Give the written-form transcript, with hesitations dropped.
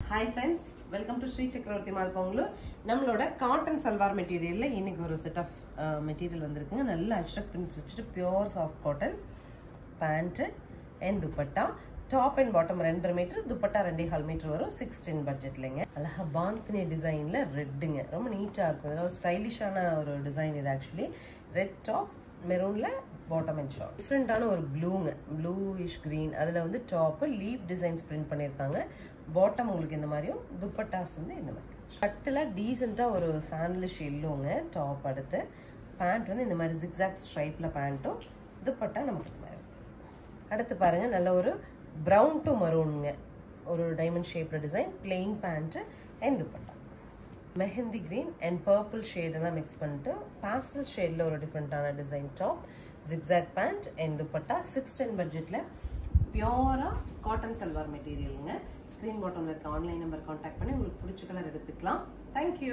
Hi friends, welcome to Sri Chakravarti Malpanglu. நம்மளோட cotton salwar மெட்டீரியல்ல இன்னைக்கு ஒரு செட் ஆஃப் மெட்டீரியல் வந்திருக்குங்க. நல்ல அஷ்ரக் பிரிண்ட்ஸ் வச்சுட்டு pure soft cotton pant and dupatta top and bottom 2 metre dupatta 2.5 metre வரும் 610 பட்ஜெட்லங்க. அழகா பாந்தினி டிசைன்ல ரெட்டுங்க, ரொம்ப நீட்டா இருக்கும். இதெல்லாம் ஸ்டைலிஷான ஒரு டிசைன். இது ஆக்சுவலி ரெட் டாப் மெரூன்ல பாட்டம் அண்ட் ஷார்ட். டிஃப்ரெண்டான ஒரு ப்ளூங்க, ப்ளூயிஷ் கிரீன். அதுல வந்து டாப் லீப் டிசைன்ஸ் பிரிண்ட் பண்ணியிருக்காங்க. பாட்டம் உங்களுக்கு இந்த மாதிரியும், துப்பட்டாஸ் வந்து இந்த மாதிரி. ஷர்ட்ல டீசெண்டா ஒரு சாண்டலிஷ் எல்லோங்க டாப். அடுத்து பேண்ட் வந்து இந்த மாதிரி ஜிக்ஸாக் ஸ்ட்ரைப்ல பேண்ட்டும், துப்பட்டா நமக்கு இந்த மாதிரி. அடுத்து பாருங்க, நல்ல ஒரு ப்ரௌன் டு மரூனுங்க, ஒரு டைமண்ட் ஷேப்ல design, plain pant and dupatta. Mehndi green and purple shade எல்லாம் மிக்ஸ் பண்ணிட்டு பாஸ்டல் ஷேட்ல ஒரு டிஃப்ரெண்டான design top, zigzag pant and dupatta 610 பட்ஜெட்ல பியூரா காட்டன் சல்வார் மெட்டீரியலுங்க. ஸ்கிரீன் பாட்டம்ல இருக்க ஆன்லைன் நம்பர் கான்டாக்ட் பண்ணி உங்களுக்கு பிடிச்ச கலர் எடுத்துக்கலாம். தேங்க்யூ.